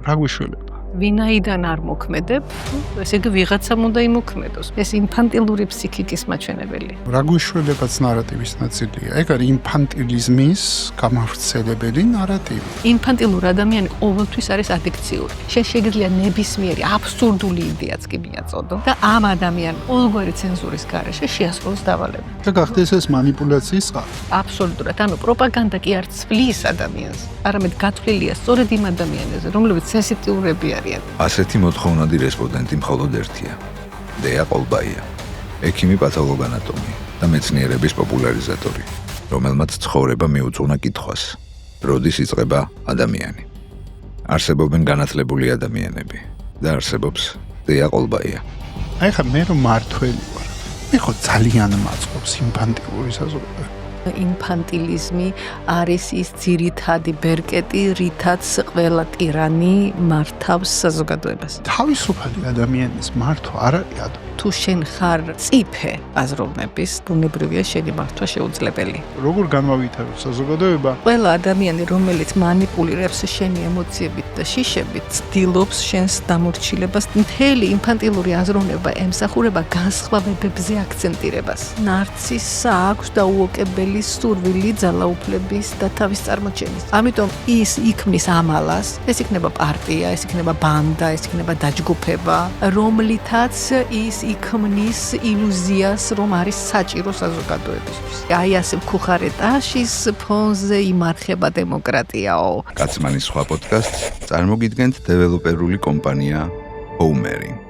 რა გვიშველება? ვინაიდან არ მოქმედებ, ესე იგი ვიღაცამ უნდა იმოქმედოს. ეს ინფანტილური ფსიქიკის მაჩვენებელი. რა გვიშველებაც ნარატივის ნაწილია. ეგ არის ინფანტილიზმის გამავრცელებელი ნარატივი. ინფანტილურ ადამიანი ყოველთვის არის ადიქციური. შეიძლება ნებისმიერი აბსურდული იდეაც კი მიაწოდო და ამ ადამიანს ყოველგვარი ცენზურის გარეშე შეასრულოს დავალება. და გახდეს ეს манипуляციის წყარო. აბსოლუტურად, ანუ პროპაგანდა კი არ ცვლის ადამიანს, არამედ გათვლილია სწორედ იმ ადამიანებზე, რომლებიც სენსიტიურები არიან. ასეთი მოთხოვნადი რესპონდენტი მხოლოდ ერთია. დეა ყოლბაია, ექიმი პათოლოგანატომი და მეცნიერების პოპულარიზატორი, რომელმაც ცხოვრება მიუძღვნა კითხვას: როდის იწყება ადამიანი? არსებობენ განათლებული ადამიანები და არსებობს დეა ყოლბაია. აი ხა მე რომ მართველი ვარ. მე ხო ძალიან მაწყობს ინფანტილური საზოგადოება. ინფანტილიზმი არის ის ძირითადი ბერკეტი, რითაც ყველა ტირანი მართავს საზოგადოებას. თავისუფალი ადამიანის მართვა არ არის ადვილი. თუ შენ ხარ წიფე აზროვნების, ბუნებრივია შენი მართვა შეუძლებელი. როგორ განმავითაროთ საზოგადოება? ყველა ადამიანი, რომელიც манипуლირებს შენი ემოციებით და შიშებით, ცდილობს შენს დამორჩილებას. მთელი ინფანტილური აზროვნება ემსახურება განსხვავებებზე აქცენტირებას. ნარცისს აქვს დაუოკებელი სურვილი ძალაუფლების და თავის წარმოჩენის. ამიტომ ის იქმნის ამალას, ეს იქნება პარტია, ეს იქნება ბანდა, ეს იქნება დაჯგუფება, რომლითაც ის იქმნის ილუზიას, რომ არის საჭირო საზოგადოებისთვის. აი ასე მხუხარეტაშის ფონზე იმარხება დემოკრატიაო. კაცმანის სხვა პოდკასტს წარმოგიდგენთ დეველოპერული კომპანია Homeri.